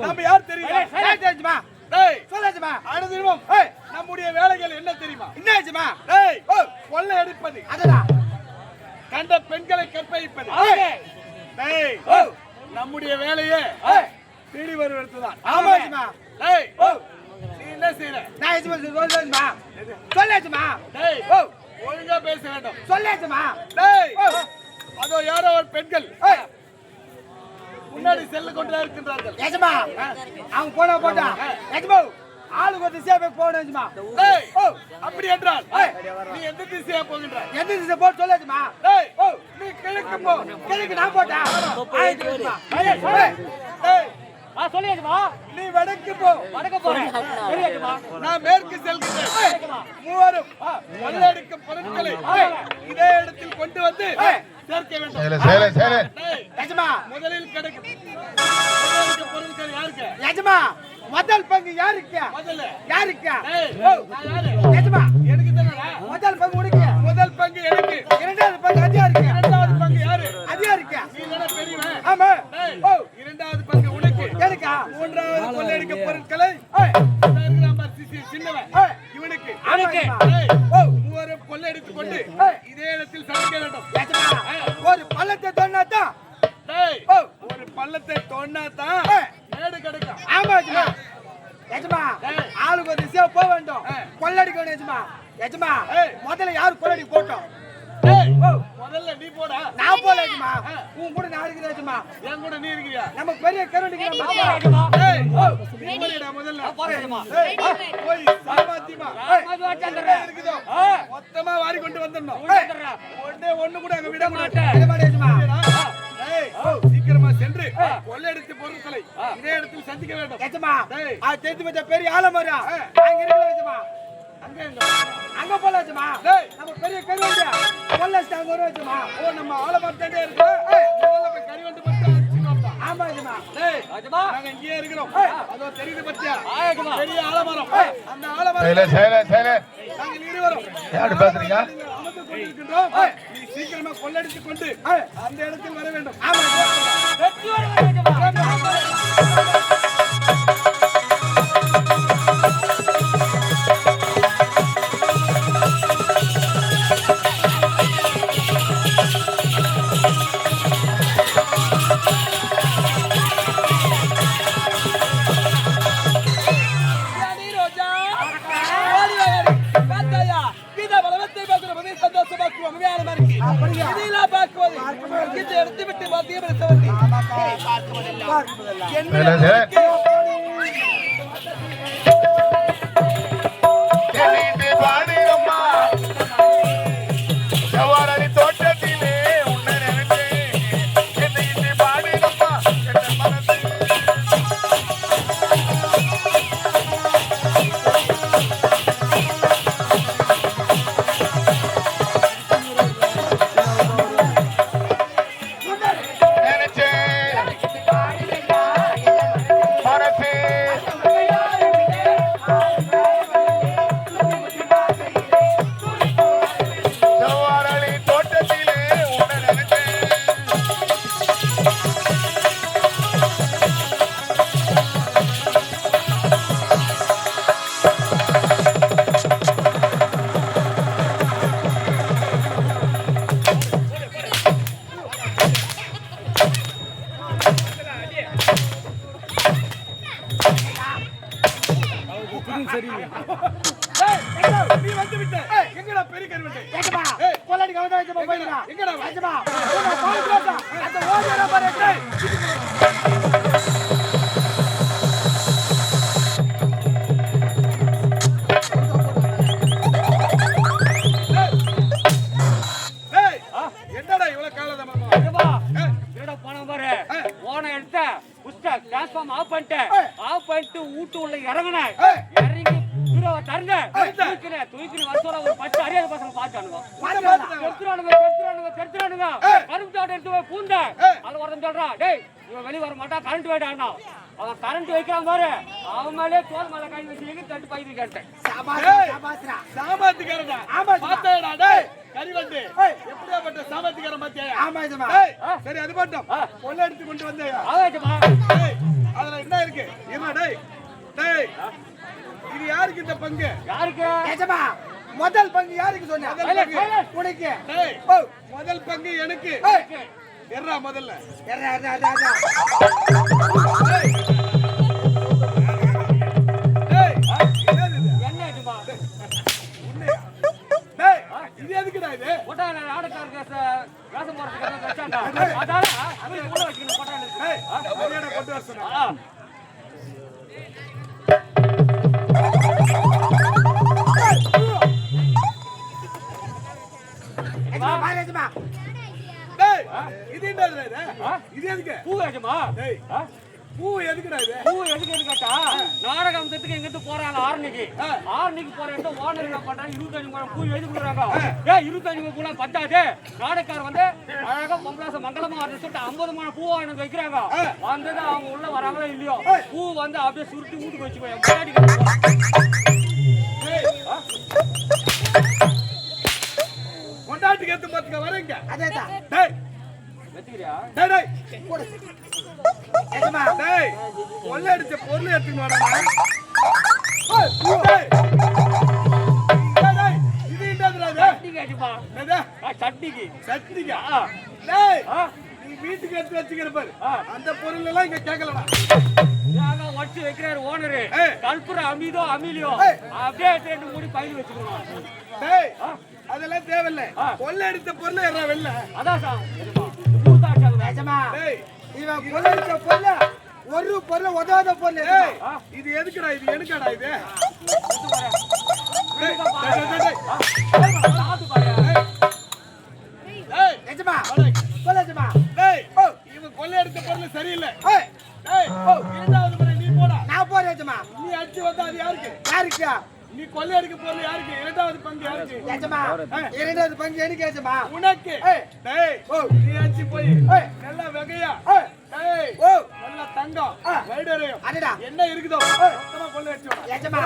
நம்ம யார் தெரியுமா? நம்முடைய வேலைகள் என்ன தெரியுமா? கொள்ளை அடிப்பது, கண்ட பெண்களை கற்பழிப்பது. நம்முடைய வேலையே தேடி வருவதுதான். நீ என்ன செய்யற? ஒழுங்கா பேச வேண்டும். அதோ யாரோ ஒரு பெண்கள் முன்னாடி செல்ல கொண்டு இருக்கின்றார்கள். அவங்க போனா போட்டா ஆளுக்கு ஒரு திசையா போய் போகணும். அப்படி என்றால் நீ எந்த திசையா போகின்றாய்? எந்த திசை போட்டு சொல்லாச்சுமா? நீ கிழக்கு போ. கிழக்கு நான் போட்டா நீ வடக்கு போ. நான் மேற்கு செல்கிறேன். மூவரும் கொள்ளையடிக்கும் பொருட்களை இதே இடத்தில் கொண்டு வந்து சேர்க்க வேண்டும். முதலில் கிடைக்கும் பொருட்கள் யாருக்கு? எஜமா முதல் பங்கு யாருக்கு? யாருக்கு? எனக்கு தானடா. முதல் பங்கு உனக்கு. முதல் பங்கு எனக்கு. இரண்டாவது பங்கு அதிகாரிக்கு. இரண்டாவது பங்கு யாரு? அதிகாரிக்கு. நீ தான பெரியவன். ஆமா. இரண்டாவது பங்கு உனக்கு. எனக்கா? மூன்றாவது கொள்ளையடிக்கும் பொருட்களை சின்னவன் இவனுக்கு. மூவரும் கொள்ளையடித்துக் கொண்டு இதே இடத்தில் சமைக்க வேண்டும். ஒரு பள்ளத்தை தோண்டாதான். ஒரு பள்ளத்தை தோண்டாதான் மேடு கிடைக்கும். ஆமா எஜமா, ஆளுக்கு ஒரு திசையா போக வேண்டும். கொள்ளடிக்கணும் எஜமா. எஜமா முதல்ல யாரு கொள்ளடி போட்டோம்? முதல்ல நீ போடா. நான் போல எஜமா. உன் கூட நான் இருக்கிறேன் எஜமா. என் கூட நீ இருக்கியா? நம்ம பெரிய கருண்டிக்கு முதல்ல போய் சாமாத்தியமா இருக்குதோ மொத்தமா வாரி கொண்டு வந்துடணும். ஒண்ணு கூட அங்க விட மாட்டேன். சீக்கிரமா சென்று கொள்ளையடித்த பொருட்களை இதே இடத்தில் சந்திக்க வேண்டும். தெரிஞ்சு பெரிய ஆலமரா அங்க இருக்கிற எஜமா. அங்க போலாச்சுமா. நம்ம பெரிய கருவண்டியா கொள்ளஸ்டாங்க வருவாச்சுமா. நம்ம ஆலமரத்தே இருக்கு. கருவண்டு மட்டும். ஆமா எஜமா. நாங்க இங்கே இருக்கிறோம். அதோ தெரியுது பத்தியா? பெரிய ஆலமரம். அந்த ஆலமரம் நாங்கள் இருவரும் யாரு பேசுறீங்க? அமர்ந்து கொண்டிருக்கின்றோம். நீ சீக்கிரமா கொள்ளடித்துக் கொண்டு அந்த இடத்தில் வர வேண்டும். நீ வந்து விட்ட. எங்கடா பெரிய கருவண்டை? கொள்ளடி கவனம் வச்சு போயிடா. எங்கடா எஜமா அந்த ஓடியற பாரு. என்னடா இவ்வளவு காலதமா? என்னடா பணம் பாரு. ஓன எடுத்த புஸ்தக டிரான்ஸ்ஃபார்ம் ஆஃப் பண்ணிட்டு வீட்டு உள்ள இறங்குன. இறங்கி வந்து தூக்கினு வர சொல்ல ஒரு 10 அறியாத பசங்க பார்த்தானுங்க. கெடுத்துறானுங்க. கரும்பு தோட்டம் எடுத்து போய் பூந்த. அது ஒருத்தன் சொல்றான், டேய் இவன் வெளிய வர மாட்டான், கரண்ட் போயிட்டான்னா. அவன் கரண்ட் வைக்கிறான் பாரு, அவன் மேலே தோல் மேல கை வச்சு எங்க தட்டு பைது கேட்டேன். சாமர்த்திக்காரடா. பாத்தேடா டேய் கரிவண்டு. எப்படியாப்பட்ட சாமர்த்திக்காரன் பாத்தியா? ஆமா எஜமா. சரி அது மட்டும் கொள்ள எடுத்து கொண்டு வந்தேயா? ஆவேஜமா. டேய் அதுல என்ன இருக்கு? இருடா டேய். டேய் இது யாருக்கு இந்த பங்கு? யாருக்கு? எஜமா முதல் பங்கு யாருக்கு சொன்ன? உனக்கு. டேய் முதல் பங்கு எனக்கு. எர்றா முதல்ல. எர்றா. டேய் டேய் என்ன எஜமா? டேய் இது எதுக்குடா இது? போட்டால ஆடக்காரங்க வேஷம் போறதுக்கு வச்சாங்க. அதால அது உள்ள வைக்கணும் போட்டால. டேய் மரியாதை கொண்டு வர சொன்னா. எஜமா பாரு எஜமா. டேய் இது என்னடா இது? இது எதுக்கு? பூ எஜமா. டேய் பூ எதுக்குடா இது? பூ எதுக்கு கேட்டா நாடகம் தத்துக்கு எங்கிட்டு போறாங்க ஆரணிக்கு போற இடத்துல ஓனர் என்ன பண்றாங்க 25 முழம் பூ எழுதி கொடுக்குறாங்க. 25 பூ பத்தாது, நாடகார் வந்து அழகா பொம்பளாச மங்களமா ஆர்டர் சொல்லிட்டு 50 முழம் பூ வாங்கி வைக்கிறாங்க. வந்தது அவங்க உள்ள வராங்களோ இல்லையோ பூ வந்து அப்படியே சுருட்டி வீட்டுக்கு வச்சு கொண்டாட்டுக்கு ஏத்து பாத்துக்க வரேங்க. அதேதான். டேய் வச்சுக்கிறியா? டேய் டேய் எஜமா டேய் கொள்ள அடிச்ச பொருள் எடுத்துட்டு வாடா. டேய் டேய் இது என்னதுடா இது? சட்னிக்கு எஜமா. என்னது? சட்னிக்கு. சட்னிக்கா? டேய் நீ வீட்டுக்கு எடுத்து வச்சுக்கிற பாரு. அந்த பொருள் எல்லாம் இங்க கேட்கலடா. வச்சு வைக்கிறாரு ஓனரு. கல்புர அமிதோ அமிலியோ அப்படியே ரெண்டு மூடி பயிர் வச்சுக்கணும். டேய் அதெல்லாம் தேவையில்ல. கொள்ள அடிச்ச பொருள் எறா வெல்ல. அதான் சார் எஜமா டேய் இவன் கொள்ளடிச்ச பொருள் ஒரு பொருள் உதவாத பொருள். டேய் இது எதுக்குடா? இது எனக்காடா இது? டேய் டேய் டேய் எஜமா கொள்ள எஜமா. டேய் இவன் கொள்ள அடிச்ச பொருள் சரியில்லை. டேய் இரண்டாவது முறை நீ போடா. நான் போறேன் எஜமா. நீ அடிச்சு வந்தா அது யாருக்கு? யாருக்கு? நீ கொள்ளையடிக்க போறது யாருக்கு? இரண்டாவது பங்கு யாருக்கு? எஜமா இரண்டாவது பங்கு எனக்கு எஜமா. உனக்கு. டேய் நீ அடிச்சு போய் நல்லா வகையா டேய் நல்ல தங்கம் வைடரையும் அடடா என்ன இருக்குதோ மொத்தமா கொள்ளையடிச்சு எஜமா.